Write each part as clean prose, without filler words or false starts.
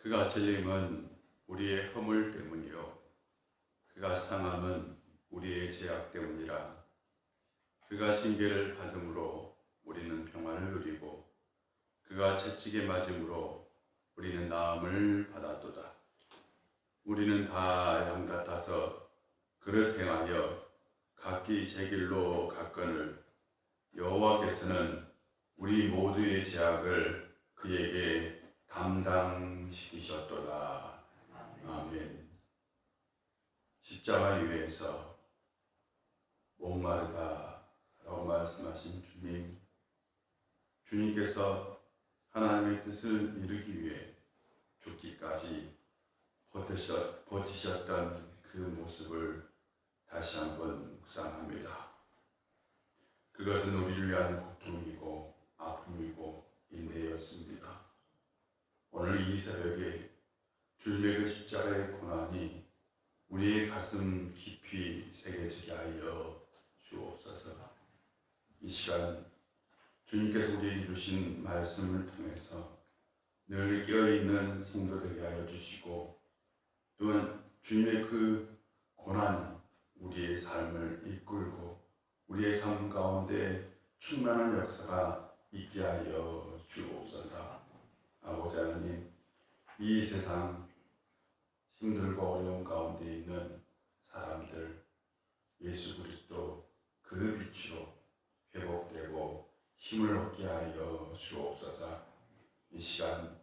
그가 찔림은 우리의 허물 때문이요 그가 상함은 우리의 죄악 때문이라. 그가 징계를 받음으로 우리는 평안을 누리고 그가 채찍에 맞음으로 우리는 나음을 받았도다. 우리는 다 양 같아서 그릇 행하여 각기 제 길로 갔거늘 여호와께서는 우리 모두의 죄악을 그에게 담당시키셨도다. 아멘. 십자가 위에서 목마르다라고 말씀하신 주님, 주님께서 하나님의 뜻을 이루기 위해 죽기까지 버티셨던 그 모습을 다시 한번 묵상합니다. 그것은 우리를 위한 고통이고 아픔이고 인내였습니다. 오늘 이 새벽에 주님의 그 십자가의 고난이 우리의 가슴 깊이 새겨지게 하여 주옵소서. 이 시간 주님께서 우리에게 주신 말씀을 통해서 늘 깨어있는 성도 되게 하여 주시고, 또한 주님의 그 고난이 우리의 삶을 이끌고 우리의 삶 가운데 충만한 역사가 있게 하여 주옵소서. 아버지 하나님, 이 세상 힘들고 어려운 가운데 있는 사람들 예수 그리스도 그 빛으로 회복되고 힘을 얻게 하여 주옵소서. 이 시간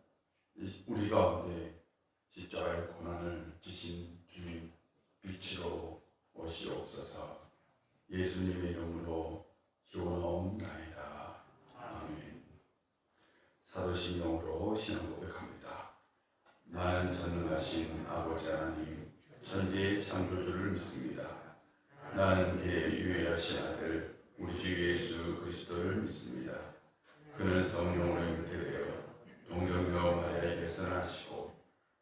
우리 가운데 십자가의 고난을 지신 주님 빛으로 오시옵소서. 예수님의 이름으로 기원하옵나이다. 아멘. 사도신경으로 신앙 고백합니다. 나는 전능하신 아버지 하나님 천지의 창조주를 믿습니다. 나는 그의 유일하신 아들 우리 주 예수 그리스도를 믿습니다. 그는 성령으로 잉태되어 동정녀 마리아에게 선하시고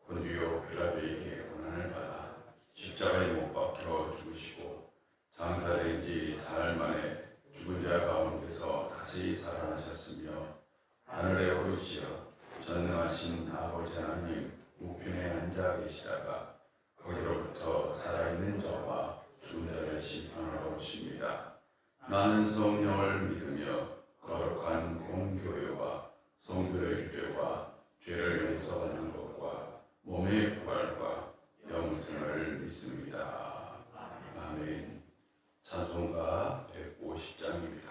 본디오 빌라도에게 고난을 받아 십자가에 못 박혀 죽으시고 장사된 지 사흘 만에 죽은 자 가운데서 다시 살아나셨으며 하늘에 오르시어 전능하신 아버지 하나님 우편에 앉아 계시다가 거기로부터 살아있는 자와 죽은 자를 심판하러 오십니다. 나는 성령을 믿으며 거룩한 공교회와 성도의 교제와 죄를 용서받는 것과 몸의 부활과 영생을 믿습니다. 아멘. 찬송가 150장입니다.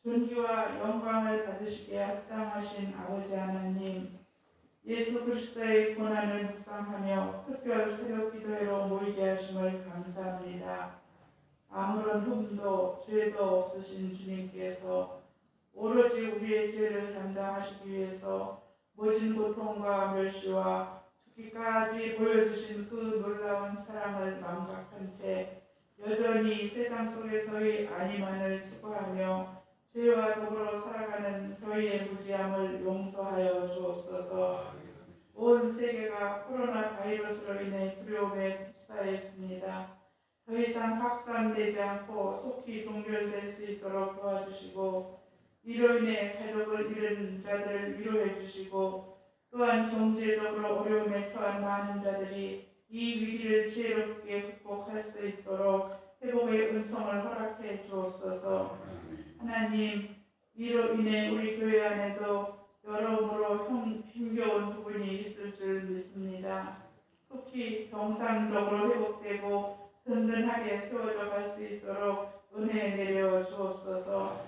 존귀와 영광을 받으시기에 합당하신 아버지 하나님, 예수 그리스도의 고난을 묵상하며 특별 새벽 기도회로 모이게 하심을 감사합니다. 아무런 흠도 죄도 없으신 주님께서 오로지 우리의 죄를 담당하시기 위해서 모진 고통과 멸시와 죽기까지 보여주신 그 놀라운 사랑을 망각한 채 여전히 세상 속에서의 안위만을 추구하며 죄와 더불어 살아가는 저희의 무지함을 용서하여 주옵소서. 온 세계가 코로나 바이러스로 인해 두려움에 휩싸였습니다. 더 이상 확산되지 않고 속히 종결될 수 있도록 도와주시고, 이로 인해 가족을 잃은 자들을 위로해 주시고, 또한 경제적으로 어려움에 처한 많은 자들이 이 위기를 지혜롭게 극복할 수 있도록 회복의 은총을 허락해 주옵소서. 하나님, 이로 인해 우리 교회 안에도 여러모로 힘겨운 부분이 있을 줄 믿습니다. 속히 정상적으로 회복되고 든든하게 세워져 갈 수 있도록 은혜 내려 주옵소서.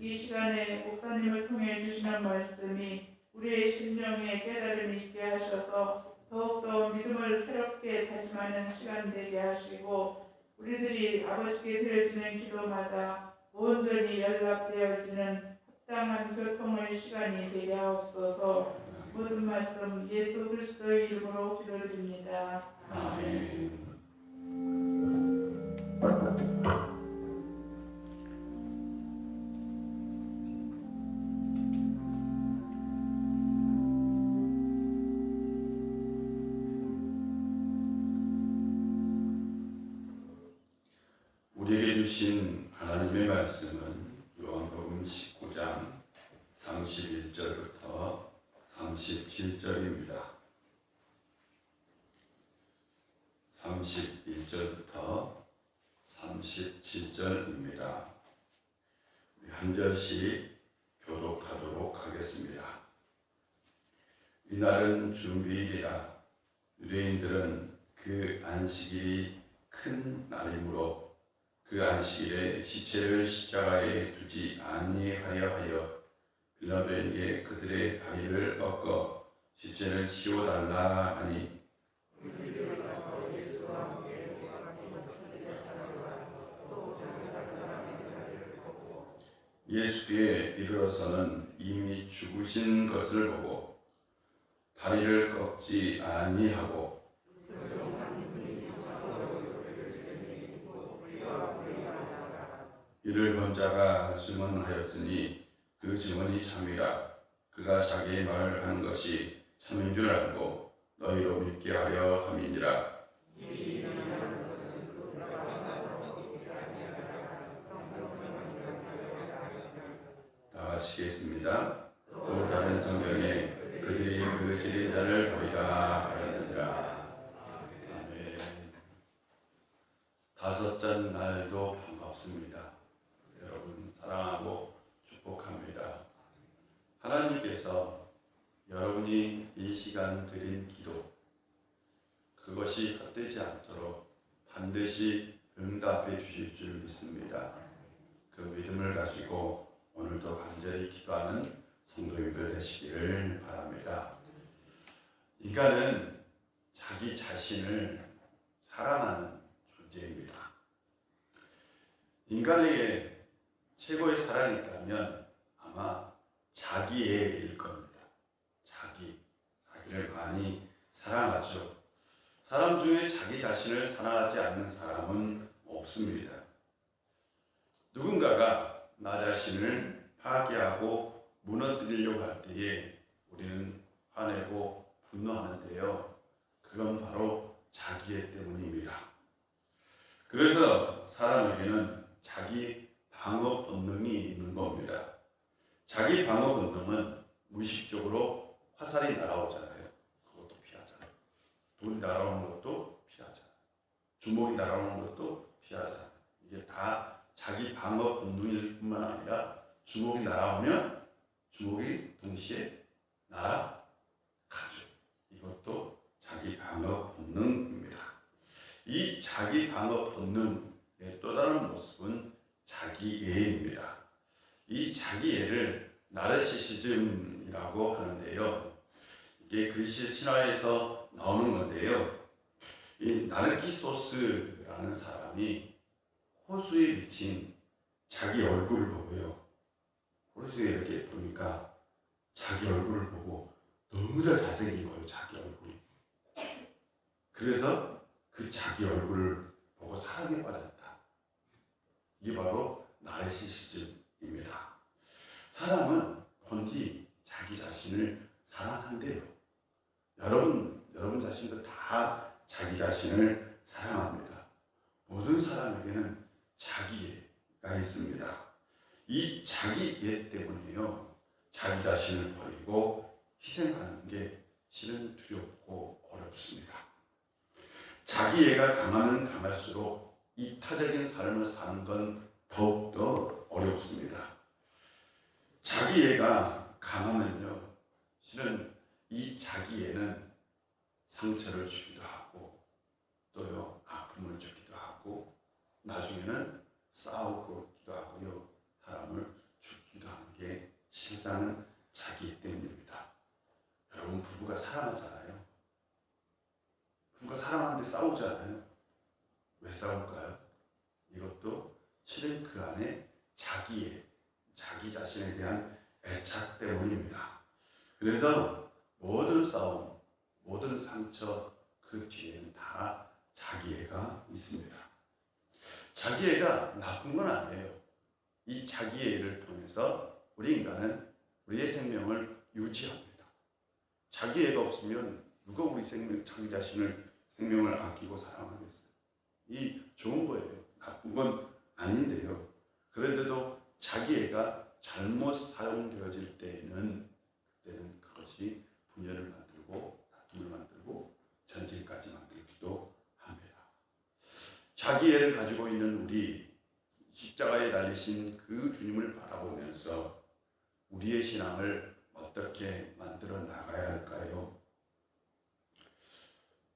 이 시간에 목사님을 통해 주시는 말씀이 우리의 심령에 깨달음이 있게 하셔서 더욱더 믿음을 새롭게 다짐하는 시간 되게 하시고, 우리들이 아버지께 드려지는 기도마다 온전히 연락되어지는 합당한 교통의 시간이 되게 하옵소서. 모든 말씀 예수 그리스도의 이름으로 기도드립니다. 아멘. 우리에게 주신 하나님의 말씀은 요한복음 19장 31절부터 37절입니다. 31절부터 37절입니다. 우리 한 절씩 교독하도록 하겠습니다. 이날은 주일이라 유대인들은 그 안식일이 큰 날이므로 그 안식일에 시체를 십자가에 두지 아니하려 하여 빌라도에게 그들의 다리를 꺾어 시체를 치워달라 하니, 예수께 이르러서는 이미 죽으신 것을 보고 다리를 꺾지 아니하고 이를 본 자가 증언하였으니 그 증언이 참이라. 그가 자기의 말하는 것이 참인 줄 알고 너희로 믿게 하려 함이니라. 다 마치겠습니다. 또 다른 성경에 그들이 그 지린 자를 보리라 하였느니라. 아멘. 다섯째 날도 반갑습니다. 여러분 사랑하고 축복합니다. 하나님께서 여러분이 이 시간 드린 기도, 그것이 헛되지 않도록 반드시 응답해 주실 줄 믿습니다. 그 믿음을 가지고 오늘도 간절히 기도하는 성도님들 되시기를 바랍니다. 인간은 자기 자신을 사랑하는 존재입니다. 인간에게 최고의 사랑이 있다면 아마 자기애일 겁니다. 자기를 많이 사랑하죠. 사람 중에 자기 자신을 사랑하지 않는 사람은 없습니다. 누군가가 나 자신을 파괴하고 무너뜨리려고 할 때에 우리는 화내고 분노하는데요. 그건 바로 자기애 때문입니다. 그래서 사람에게는 자기 방어 본능이 있는 겁니다. 자기 방어 본능은 무의식적으로 화살이 날아오잖아요. 그것도 피하잖아요. 돈이 날아오는 것도 피하잖아요. 주먹이 날아오는 것도 피하잖아요. 이게 다 자기 방어 본능일 뿐만 아니라 주먹이 날아오면 주먹이 동시에 날아가죠. 이것도 자기 방어 본능입니다. 이 자기 방어 본능의 또 다른 모습은 자기애입니다. 이 자기애를 나르시시즘이라고 하는데요. 이게 그리스 신화에서 나오는 건데요. 이 나르키소스라는 사람이 호수에 비친 자기 얼굴을 보고요. 호수에 이렇게 보니까 자기 얼굴을 보고 너무나 잘생긴 거예요. 자기 얼굴이. 그래서 그 자기 얼굴을 보고 사랑에 빠졌다. 이게 바로 나르시시즘입니다. 사람은 본디 자기 자신을 사랑한대요. 여러분 자신도 다 자기 자신을 사랑합니다. 모든 사람에게는 자기애가 있습니다. 이 자기애 때문에요. 자기 자신을 버리고 희생하는 게 실은 두렵고 어렵습니다. 자기애가 강하면 강할수록 이타적인 삶을 사는 건 더욱더 어렵습니다. 자기애가 강하면요, 실은 이 자기애는 상처를 주기도 하고 또요 아픔을 주기도 하고 나중에는 싸우기도 하고요 사람을 죽이기도 하는 게 실상은 자기애 때문입니다. 여러분 부부가 사랑하잖아요. 부부가 사랑하는데 싸우잖아요. 왜 싸울까요? 이것도 실은 그 안에 자기애, 자기 자신에 대한 애착 때문입니다. 그래서 모든 싸움, 모든 상처 그 뒤에는 다 자기애가 있습니다. 자기애가 나쁜 건 아니에요. 이 자기애를 통해서 우리 인간은 우리의 생명을 유지합니다. 자기애가 없으면 누가 우리 자기 자신을 생명을 아끼고 사랑하겠어요? 이 좋은 거예요. 나쁜 건 아닌데요. 그런데도 자기애가 잘못 사용되어질 때에는 그때는 그것이 분열을 만들고 다툼을 만들고 전쟁까지 만들기도 합니다. 자기애를 가지고 있는 우리 십자가에 달리신 그 주님을 바라보면서 우리의 신앙을 어떻게 만들어 나가야 할까요?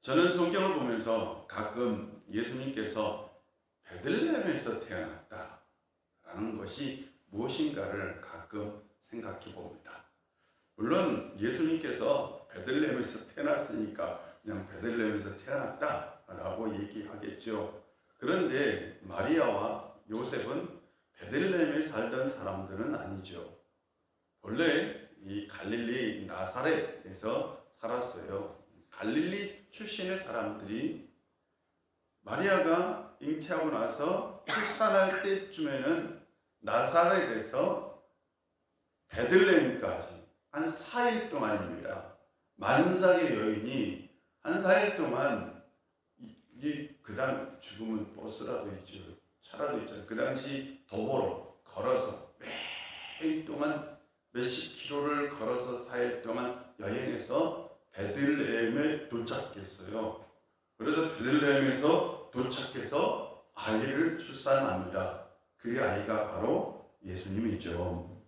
저는 성경을 보면서 가끔 예수님께서 베들레헴에서 태어났다라는 것이 무엇인가를 가끔 생각해 봅니다. 물론 예수님께서 베들레헴에서 태어났으니까 그냥 베들레헴에서 태어났다라고 얘기하겠죠. 그런데 마리아와 요셉은 베들레헴에 살던 사람들은 아니죠. 원래 이 갈릴리 나사렛에서 살았어요. 갈릴리 출신의 사람들이 마리아가 잉태하고 나서 출산할 때쯤에는 나사렛에서 베들레헴까지 한 4일 동안입니다. 만삭의 여인이 한 4일 동안 그 당 죽으면 버스라도 있죠. 차라도 있잖아요. 그 당시 도보로 걸어서 매일 동안 몇십 킬로를 걸어서 4일 동안 여행해서 베들레헴에 도착했어요. 그래서 베들레헴에서 도착해서 아이를 출산합니다. 그 아이가 바로 예수님이죠.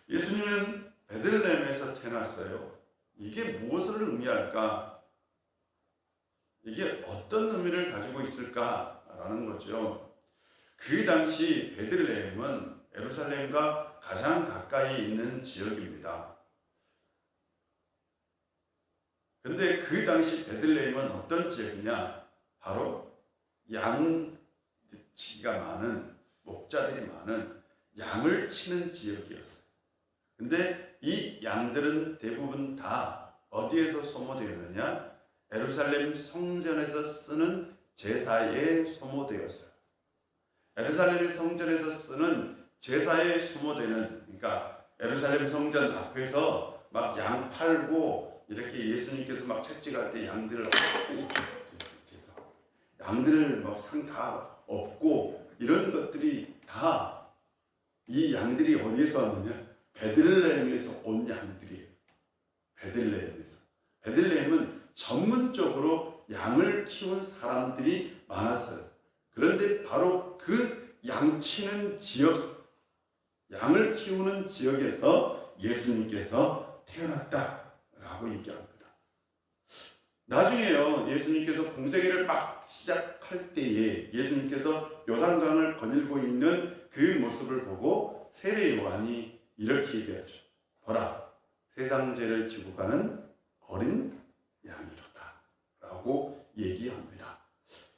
예수님은 베들레헴에서 태어났어요. 이게 무엇을 의미할까? 이게 어떤 의미를 가지고 있을까라는 거죠. 그 당시 베들레헴은 예루살렘과 가장 가까이 있는 지역입니다. 근데 그 당시 베들레헴은 어떤 지역이냐? 바로 양치기가 많은, 목자들이 많은 양을 치는 지역이었어요. 근데 이 양들은 대부분 다 어디에서 소모되었느냐? 예루살렘 성전에서 쓰는 제사에 소모되었어요. 예루살렘 성전에서 쓰는 제사에 소모되는, 그러니까 예루살렘 성전 앞에서 막 양 팔고 이렇게 예수님께서 막 채찍할 때 양들을 막 상 다 업고 이런 것들이 다 이 양들이 어디에서 왔느냐? 베들레헴에서 온 양들이에요. 베들레헴은 전문적으로 양을 키운 사람들이 많았어요. 그런데 바로 그 양치는 지역, 양을 키우는 지역에서 예수님께서 태어났다라고 얘기합니다. 나중에요, 예수님께서 공생애를 막 시작할 때에 예수님께서 요단강을 거닐고 있는 그 모습을 보고 세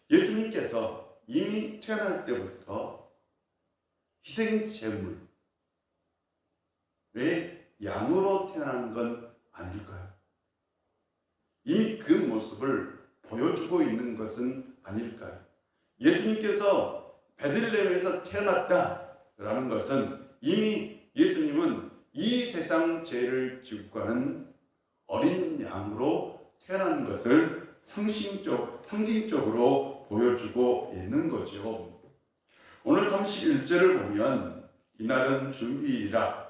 예수님께서 이미 태어날 때부터 희생 제물의 양으로 태어난 건 아닐까요? 이미 그 모습을 보여주고 있는 것은 아닐까요? 예수님께서 베들레헴에서 태어났다라는 것은 이미 예수님은 이 세상 죄를 지고 가는 어린 양으로 태어난 것을 상징적으로 보여주고 있는 거죠. 오늘 31절을 보면 이날은 준비일이라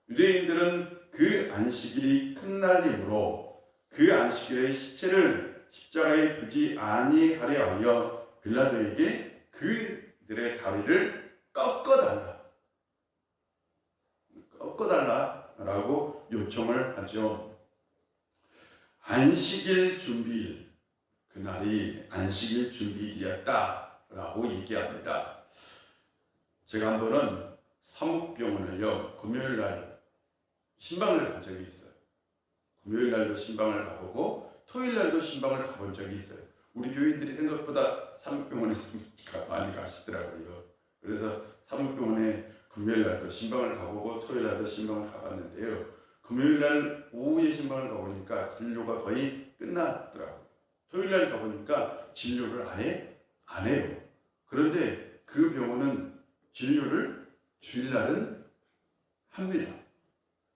유대인들은 그 안식일이 큰 날이므로 그 안식일에 시체를 십자가에 두지 아니하려 하여 빌라도에게 그들의 다리를 꺾어달라라고 요청을 하죠. 안식일 준비일, 그날이 안식일 준비일이었다라고 얘기합니다. 제가 한 번은 사묵병원을요, 금요일 날 신방을 간 적이 있어요. 금요일 날도 신방을 가보고 토요일 날도 신방을 가본 적이 있어요. 우리 교인들이 생각보다 사묵병원에 많이 가시더라고요. 그래서 사묵병원에 금요일 날도 신방을 가보고 토요일 날도 신방을 가봤는데요. 금요일 날 오후에 신방을 가보니까 진료가 거의 끝났더라고요. 토요일 날 가보니까 진료를 아예 안 해요. 그런데 그 병원은 진료를 주일날은 합니다.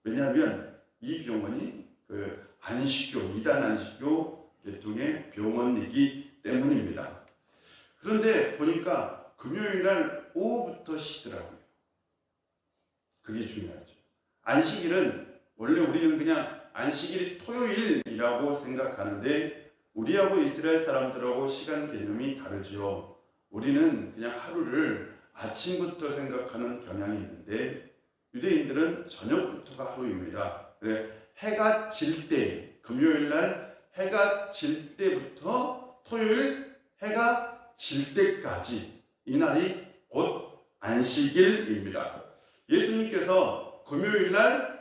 왜냐하면 이 병원이 그 안식교, 이단 안식교 계통의 병원이기 때문입니다. 그런데 보니까 금요일날 오후부터 쉬더라고요. 그게 중요하죠. 안식일은 원래 우리는 그냥 안식일이 토요일이라고 생각하는데 우리하고 이스라엘 사람들하고 시간 개념이 다르죠. 우리는 그냥 하루를 아침부터 생각하는 경향이 있는데 유대인들은 저녁부터가 하루입니다. 그래, 해가 질 때, 금요일날 해가 질 때부터 토요일 해가 질 때까지 이 날이 곧 안식일입니다. 예수님께서 금요일날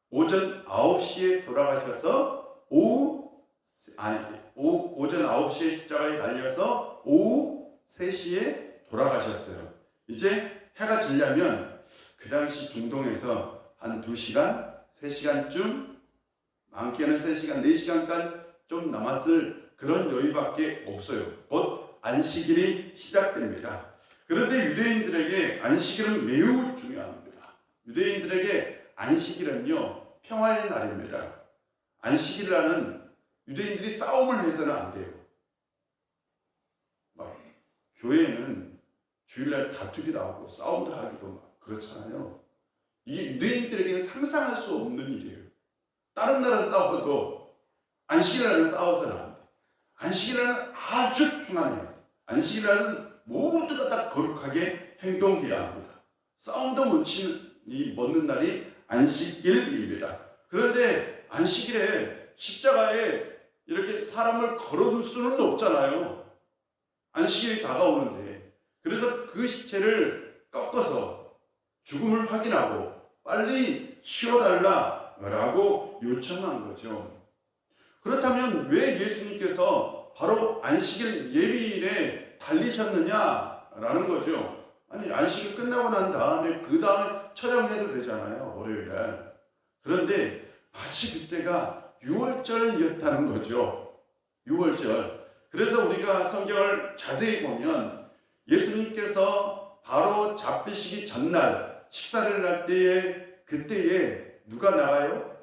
오전 9시에 돌아가셔서 오전 9시에 십자가에 달려서 오후 3시에 돌아가셨어요. 이제 해가 지려면 그 당시 중동에서 한 2시간, 3시간쯤, 많게는 3시간, 4시간간 좀 남았을 그런 여유밖에 없어요. 곧 안식일이 시작됩니다. 그런데 유대인들에게 안식일은 매우 중요합니다. 유대인들에게 안식일은요, 평화의 날입니다. 안식일날은 유대인들이 싸움을 해서는 안 돼요. 막 교회는 주일날 다투기도 하고 싸움도 하기도 막 그렇잖아요. 이게 유대인들에게는 상상할 수 없는 일이에요. 다른 나라는 싸워도 안식일날은 싸워서는 안 돼. 안식일날은 아주 평안해야 돼. 안식일날은 모두가 다 거룩하게 행동해야 합니다. 싸움도 멈는 날이 안식일입니다. 그런데 안식일에 십자가에 이렇게 사람을 걸어둘 수는 없잖아요. 안식일이 다가오는데. 그래서 그 시체를 꺾어서 죽음을 확인하고 빨리 쉬어달라라고 요청한 거죠. 그렇다면 왜 예수님께서 바로 안식일 예비일에 달리셨느냐라는 거죠. 아니, 안식일 끝나고 난 다음에 그 다음에 처형해도 되잖아요, 월요일에. 그런데 마치 그때가 6월절이었다는 거죠. 6월절. 그래서 우리가 성경을 자세히 보면 예수님께서 바로 잡히시기 전날 식사를 할 때에 그때에 누가 나가요?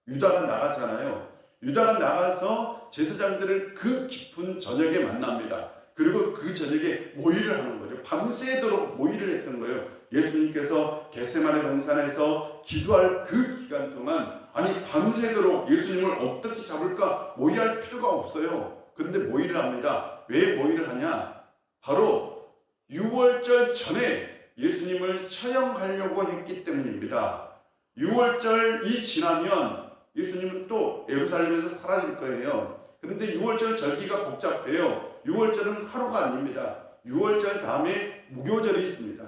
유다가 나갔잖아요. 유다가 나가서 제사장들을 그 깊은 저녁에 만납니다. 그리고 그 저녁에 모의를 하는 거죠. 밤새도록 모의를 했던 거예요. 예수님께서 겟세마네 동산에서 기도할 그 기간 동안 아니 밤새도록 예수님을 어떻게 잡을까 모의할 필요가 없어요. 그런데 모의를 합니다. 왜 모의를 하냐? 바로 6월절 전에 예수님을 처형하려고 했기 때문입니다. 6월절이 지나면 예수님은 또 예루살렘에서 사라질 거예요. 그런데 6월절 절기가 복잡해요. 6월절은 하루가 아닙니다. 6월절 다음에 무교절이 있습니다.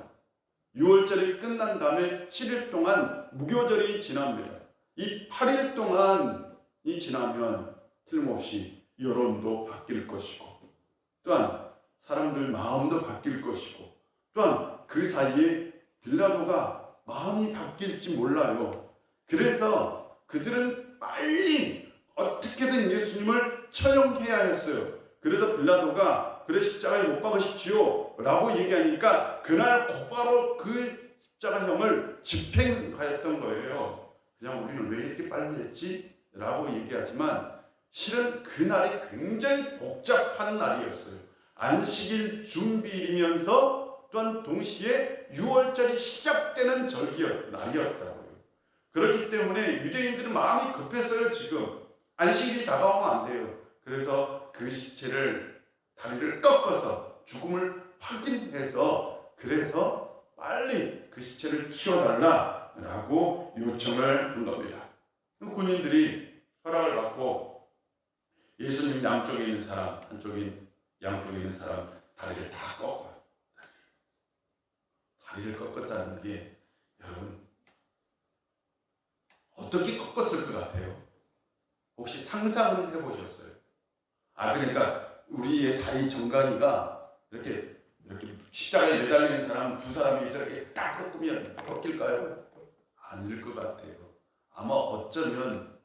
6월절이 끝난 다음에 7일 동안 무교절이 지납니다. 이 8일 동안이 지나면 틀림없이 여론도 바뀔 것이고 또한 사람들 마음도 바뀔 것이고 또한 그 사이에 빌라도가 마음이 바뀔지 몰라요. 그래서 그들은 빨리 어떻게든 예수님을 처형해야 했어요. 그래서 빌라도가 그래 십자가에 못 박으십시오 라고 얘기하니까 그날 곧바로 그 십자가형을 집행하였던 거예요. 그냥 우리는 왜 이렇게 빨리 했지? 라고 얘기하지만 실은 그날이 굉장히 복잡한 날이었어요. 안식일 준비일이면서 또한 동시에 6월절이 시작되는 날이었다고요. 그렇기 때문에 유대인들은 마음이 급했어요. 지금 안식일이 다가오면 안 돼요. 그래서 그 시체를 다리를 꺾어서 죽음을 확인해서 그래서 빨리 그 시체를 치워달라라고 요청을 한 겁니다. 군인들이 허락을 받고 예수님 양쪽에 있는 사람, 양쪽에 있는 사람 다리를 다 꺾어요. 다리를 꺾었다는 게 여러분 어떻게 꺾었을 것 같아요? 혹시 상상을 해보셨어요? 그러니까 우리의 다리 정강이가 이렇게 십자가에 매달리는 사람 두 사람이 이렇게 딱 꺾으면 꺾일까요? 아닐 것 같아요. 아마 어쩌면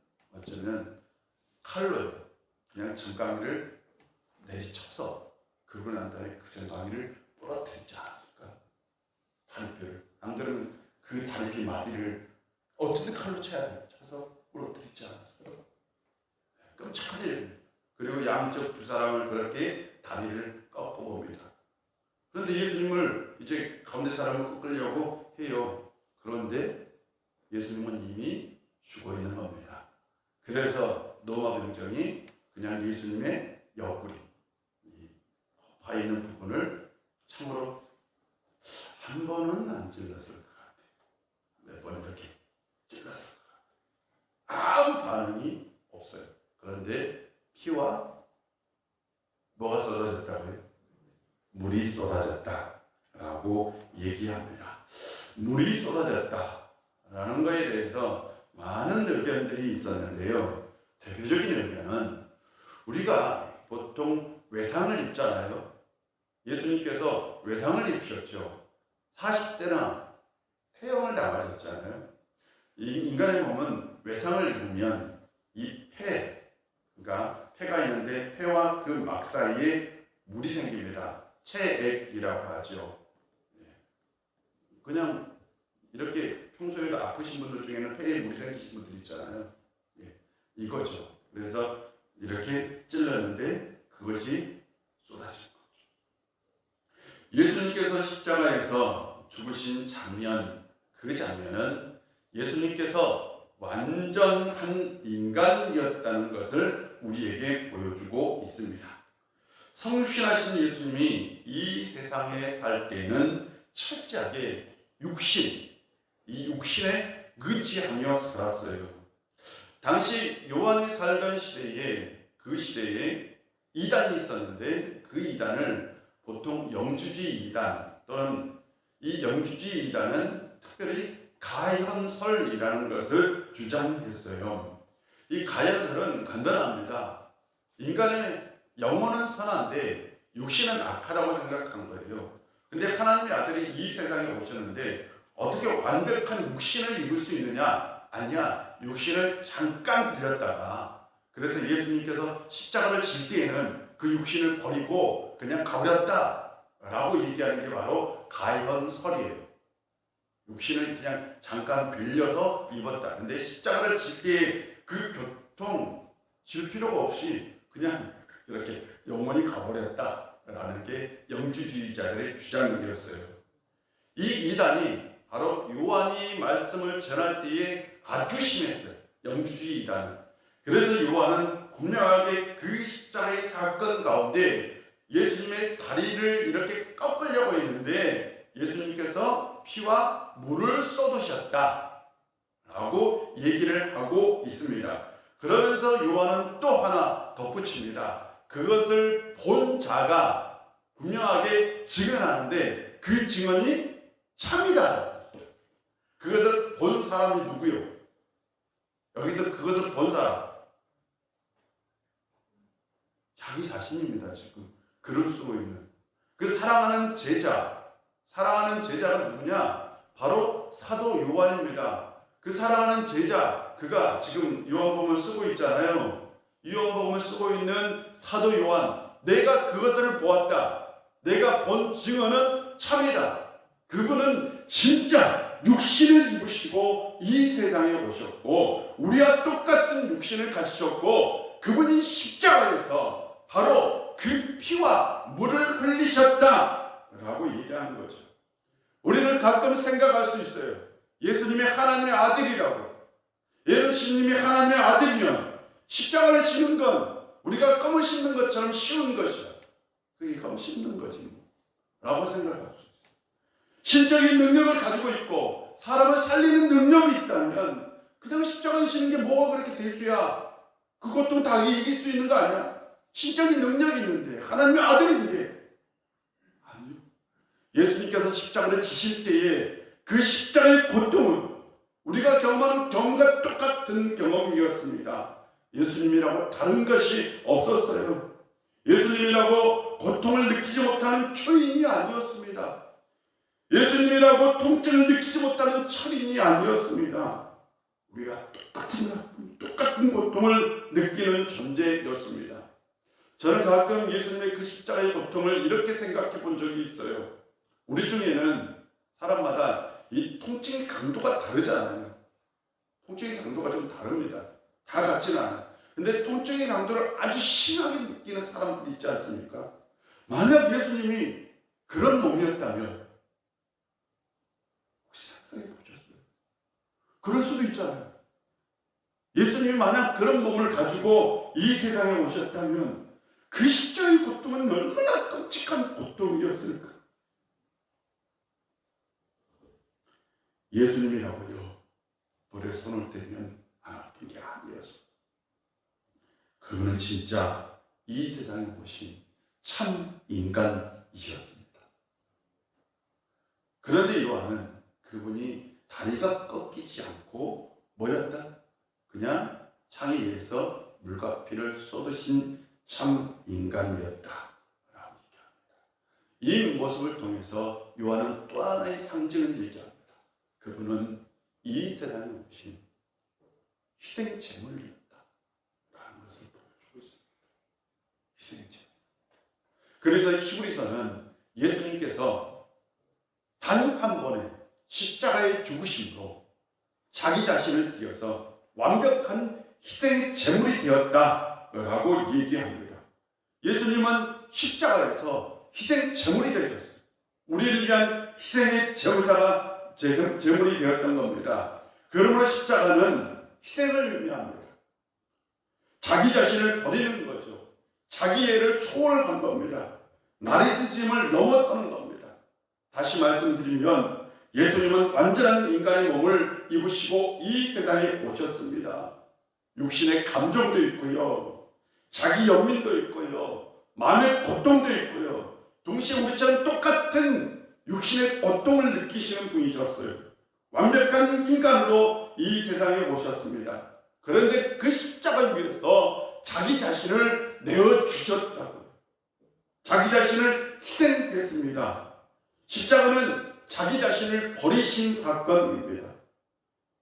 칼로요. 그냥 정강이를 내리쳐서 그러고 난 다음에 그 정강이를 부러뜨리지 않았을까? 다리뼈를. 안 그러면 그 다리뼈 마디를 어떻게 칼로 쳐서 부러뜨리지 않았어요? 끔찍한 일입니다. 그리고 양쪽 두 사람을 그렇게 다리를 꺾어봅니다. 그런데 예수님을 이제 가운데 사람을 꺾으려고 해요. 그런데 예수님은 이미 죽어 있는 겁니다. 그래서 노마 병정이 그냥 예수님의 옆구리, 이 허파에 있는 부분을 참으로 한 번은 안 찔렀을 것 같아요. 몇 번 이렇게 찔렀을 것 같아요. 아무 반응이 없어요. 그런데 피와 뭐가 쏟아졌다고요? 물이 쏟아졌다라고 얘기합니다. 물이 쏟아졌다라는 것에 대해서 많은 의견들이 있었는데요. 대표적인 의견은 우리가 보통 외상을 입잖아요. 예수님께서 외상을 입으셨죠. 40대나 태형을 당하셨잖아요. 이 인간의 몸은 외상을 입으면 이 그러니까 폐가 있는데 폐와 그 막 사이에 물이 생깁니다. 체액이라고 하죠. 그냥 이렇게 평소에도 아프신 분들 중에는 폐에 물이 생기신 분들 있잖아요. 이거죠. 그래서 이렇게 찔렀는데 그것이 쏟아진 거죠. 예수님께서 십자가에서 죽으신 장면, 그 장면은 예수님께서 완전한 인간이었다는 것을 우리에게 보여주고 있습니다. 성육신하신 예수님이 이 세상에 살 때는 철저하게 이 육신에 의지하며 살았어요. 당시 요한이 살던 시대에 그 시대에 이단이 있었는데 그 이단을 보통 영주주의 이단 또는 이 영주주의 이단은 특별히 가현설이라는 것을 주장했어요. 이 가현설은 간단합니다. 인간의 영혼은 선한데 육신은 악하다고 생각한 거예요. 근데 하나님의 아들이 이 세상에 오셨는데 어떻게 완벽한 육신을 입을 수 있느냐? 아니야. 육신을 잠깐 빌렸다가 그래서 예수님께서 십자가를 질 때에는 그 육신을 버리고 그냥 가버렸다라고 얘기하는 게 바로 가현설이에요. 육신을 그냥 잠깐 빌려서 입었다. 근데 십자가를 질 때 그 교통 질 필요가 없이 그냥 이렇게 영원히 가버렸다라는 게 영주주의자들의 주장이었어요. 이 이단이 바로 요한이 말씀을 전할 때에 아주 심했어요. 영주주의 이단은. 그래서 요한은 분명하게 그 십자가의 사건 가운데 예수님의 다리를 이렇게 꺾으려고 했는데 예수님께서 피와 물을 쏟으셨다 라고 얘기를 하고 있습니다. 그러면서 요한은 또 하나 덧붙입니다. 그것을 본 자가 분명하게 증언하는데 그 증언이 참이다. 그것을 본 사람이 누구요? 여기서 그것을 본 사람 자기 자신입니다. 지금 글을 쓰고 있는 그 사랑하는 제자가 누구냐? 바로 사도 요한입니다. 그 사랑하는 제자, 그가 지금 요한복음을 쓰고 있잖아요. 요한복음을 쓰고 있는 사도 요한, 내가 그것을 보았다. 내가 본 증언은 참이다. 그분은 진짜 육신을 입으시고 이 세상에 오셨고 우리와 똑같은 육신을 가지셨고 그분이 십자가에서 바로 그 피와 물을 흘리셨다라고 얘기하는 거죠. 우리는 가끔 생각할 수 있어요. 예수님이 하나님의 아들이라고. 예수님이 하나님의 아들이면 십자가를 지는 건 우리가 껌을 씹는 것처럼 쉬운 것이야. 그게 껌 씹는 거지 라고 생각할 수 있어요. 신적인 능력을 가지고 있고 사람을 살리는 능력이 있다면 그냥 십자가 지는 게 뭐가 그렇게 대수야. 그것도 다 이길 수 있는 거 아니야? 신적인 능력이 있는데 하나님의 아들인데. 아니요. 예수님께서 십자가를 지실 때에 그 십자가의 고통은 우리가 경험하는 경험과 똑같은 경험이었습니다. 예수님이라고 다른 것이 없었어요. 예수님이라고 고통을 느끼지 못하는 초인이 아니었습니다. 예수님이라고 통증을 느끼지 못하는 철인이 아니었습니다. 우리가 똑같은 고통을 느끼는 존재였습니다. 저는 가끔 예수님의 그 십자가의 고통을 이렇게 생각해 본 적이 있어요. 우리 중에는 사람마다 이 통증의 강도가 다르잖아요. 통증의 강도가 좀 다릅니다. 다 같지는 않아요. 근데 통증의 강도를 아주 심하게 느끼는 사람들이 있지 않습니까? 만약 예수님이 그런 몸이었다면 혹시 상상해 보셨어요? 그럴 수도 있잖아요. 예수님이 만약 그런 몸을 가지고 이 세상에 오셨다면 그 십자가의 고통은 얼마나 끔찍한 고통이었을까? 예수님이라고요. 볼에 손을 대면 안 아픈 게 아니었어요. 그분은 진짜 이 세상에 오신 참 인간이셨습니다. 그런데 요한은 그분이 다리가 꺾이지 않고 뭐였다? 그냥 창에 의해서 물과 피를 쏟으신 참 인간이었다 라고 얘기합니다. 이 모습을 통해서 요한은 또 하나의 상징을 얘기합니다. 그분은 이 세상에 오신 희생제물이었다 라는 것을 보여주고 있습니다. 희생제물. 그래서 히브리서는 예수님께서 단 한 번의 십자가의 죽으심으로 자기 자신을 드려서 완벽한 희생의 제물이 되었다라고 얘기합니다. 예수님은 십자가에서 희생 제물이 되셨어요. 우리를 위한 희생의 제물사가 제물이 되었던 겁니다. 그러므로 십자가는 희생을 의미합니다. 자기 자신을 버리는 거죠. 자기애를 초월한 겁니다. 나리시즘을 넘어서는 겁니다. 다시 말씀드리면 예수님은 완전한 인간의 몸을 입으시고 이 세상에 오셨습니다. 육신의 감정도 있고요. 자기 연민도 있고요. 마음의 고통도 있고요. 동시에 우리처럼 똑같은 육신의 고통을 느끼시는 분이셨어요. 완벽한 인간으로 이 세상에 오셨습니다. 그런데 그 십자가 위에서 자기 자신을 내어주셨다고요. 자기 자신을 희생했습니다. 십자가는 자기 자신을 버리신 사건입니다.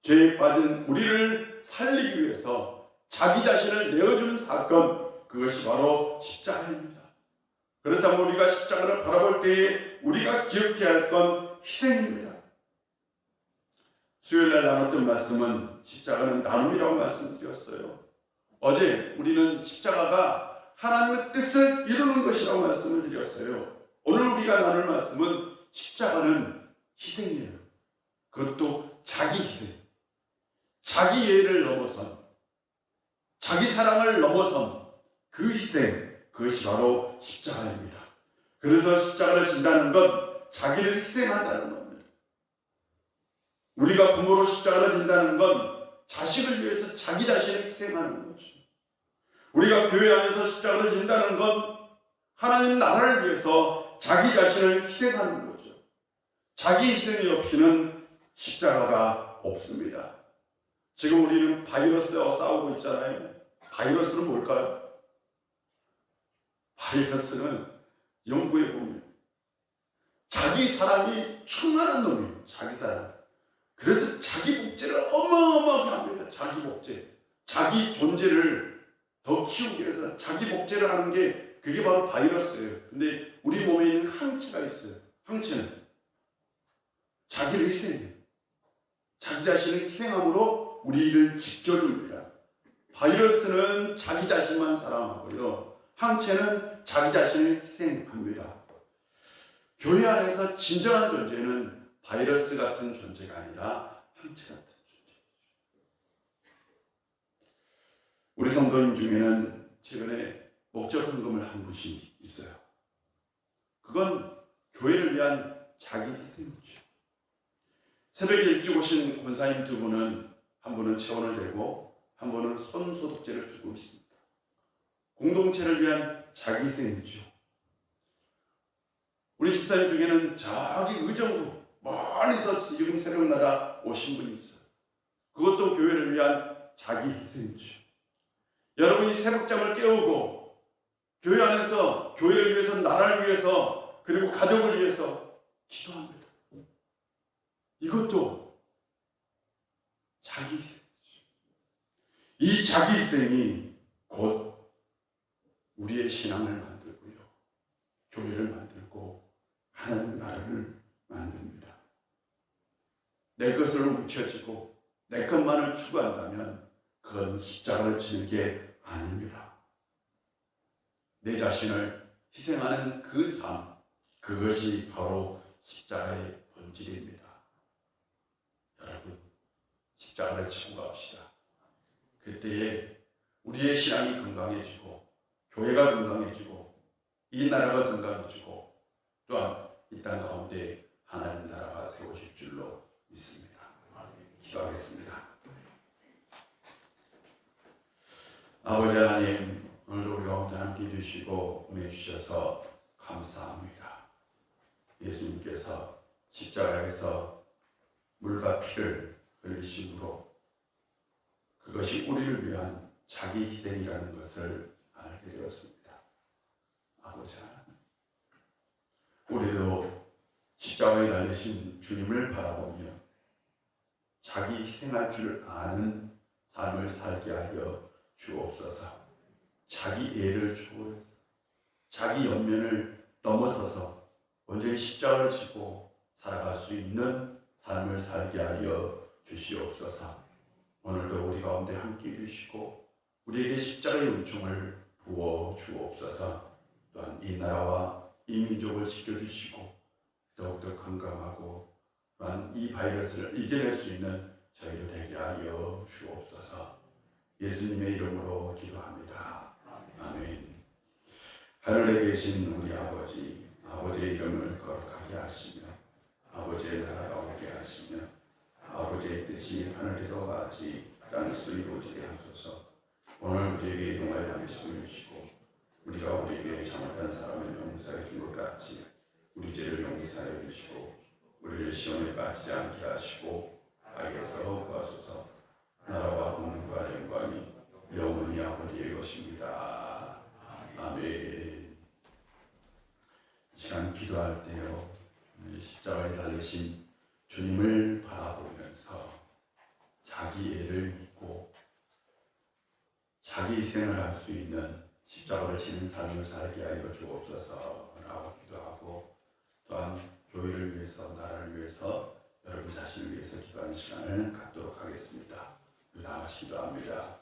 죄에 빠진 우리를 살리기 위해서 자기 자신을 내어주는 사건, 그것이 바로 십자가입니다. 그렇다면 우리가 십자가를 바라볼 때에 우리가 기억해야 할 건 희생입니다. 수요일날 나눴던 말씀은 십자가는 나눔이라고 말씀드렸어요. 어제 우리는 십자가가 하나님의 뜻을 이루는 것이라고 말씀을 드렸어요. 오늘 우리가 나눌 말씀은 십자가는 희생이에요. 그것도 자기 희생, 자기애를 넘어선, 자기 사랑을 넘어선 그 희생, 그것이 바로 십자가입니다. 그래서 십자가를 진다는 건 자기를 희생한다는 겁니다. 우리가 부모로 십자가를 진다는 건 자식을 위해서 자기 자신을 희생하는 거죠. 우리가 교회 안에서 십자가를 진다는 건 하나님 나라를 위해서 자기 자신을 희생하는 거죠. 자기 희생이 없이는 십자가가 없습니다. 지금 우리는 바이러스와 싸우고 있잖아요. 바이러스는 뭘까요? 바이러스는 연구해 보면 자기 사랑이 충만한 놈이에요. 자기 사랑. 그래서 자기 복제를 어마어마하게 합니다. 자기 복제. 자기 존재를 더 키우기 위해서 자기 복제를 하는 게 그게 바로 바이러스예요. 근데 우리 몸에 있는 항체가 있어요. 항체는 자기를 희생해요. 자기 자신을 희생함으로 우리를 지켜줍니다. 바이러스는 자기 자신만 사랑하고요. 항체는 자기 자신을 희생합니다. 교회 안에서 진정한 존재는 바이러스 같은 존재가 아니라 항체 같은 존재죠. 우리 성도님 중에는 최근에 목적 헌금을 한 분이 있어요. 그건 교회를 위한 자기 희생이죠. 새벽에 일찍 오신 권사님 두 분은 한 분은 체온을 재고 한 분은 손 소독제를 주고 있습니다. 공동체를 위한 자기 희생이죠. 우리 집사님 중에는 저기 의정부 멀리서 지금 새벽마다 오신 분이 있어요. 그것도 교회를 위한 자기 희생이죠. 여러분이 새벽잠을 깨우고 교회 안에서 교회를 위해서, 나라를 위해서, 그리고 가족을 위해서 기도합니다. 이것도 자기 희생이죠. 이 자기 희생이 곧 우리의 신앙을 만들고요, 교회를 만들고 하나님 나라를 만듭니다. 내 것을 움켜쥐고 내 것만을 추구한다면 그건 십자가를 지는 게 아닙니다. 내 자신을 희생하는 그 삶, 그것이 바로 십자가의 본질입니다. 여러분, 십자가를 지고 갑시다. 그때에 우리의 신앙이 건강해지고 교회가 건강해지고 이 나라가 건강해지고 또한 이 땅 가운데 하나님 나라가 세워질 줄로 믿습니다. 기도하겠습니다. 아버지 하나님, 오늘도 우리 가운데 함께 해주시고 은혜 주셔서 감사합니다. 예수님께서 십자가에서 물과 피를 흘리심으로 그것이 우리를 위한 자기 희생이라는 것을 알게 되었습니다. 아버지 하나님, 우리도 십자가에 달리신 주님을 바라보며 자기 희생할 줄 아는 삶을 살게 하여 주옵소서. 자기 애를 초월해서 자기 연면을 넘어서서 온전히 십자가를 지고 살아갈 수 있는 삶을 살게 하여 주시옵소서. 오늘도 우리 가운데 함께 해주시고 우리에게 십자가의 은총을 부어 주옵소서. 또한 이 나라와 이 민족을 지켜주시고 더욱더 건강하고 또한 이 바이러스를 이겨낼 수 있는 저희로 되게 하여 주옵소서. 예수님의 이름으로 기도합니다. 아멘. 하늘에 계신 우리 아버지, 아버지의 이름을 거룩하게 하시며 아버지의 나라가 오게 하시며 아버지의 뜻이 하늘에서 같이 땅에서도 이루어지게 하소서. 오늘 우리에게 일용할 양식을 주시고 우리가 우리에게 잘못한 사람을 용서해 준 것 같이 우리 죄를 용서해 주시고 우리를 시험에 빠지지 않게 하시고 악에서 구하소서. 나라와 권능과 영광이 영원히 아버지의 것입니다. 아멘. 이 시간 기도할 때요, 십자가에 달리신 주님을 바라보면서 자기 애를 믿고 자기 희생을 할 수 있는 십자가를 지는 삶을 살게 하여 주옵소서라고 기도하고 또한 교회를 위해서, 나라를 위해서, 여러분 자신을 위해서 기도하는 시간을 갖도록 하겠습니다. 다 같이 기도합니다.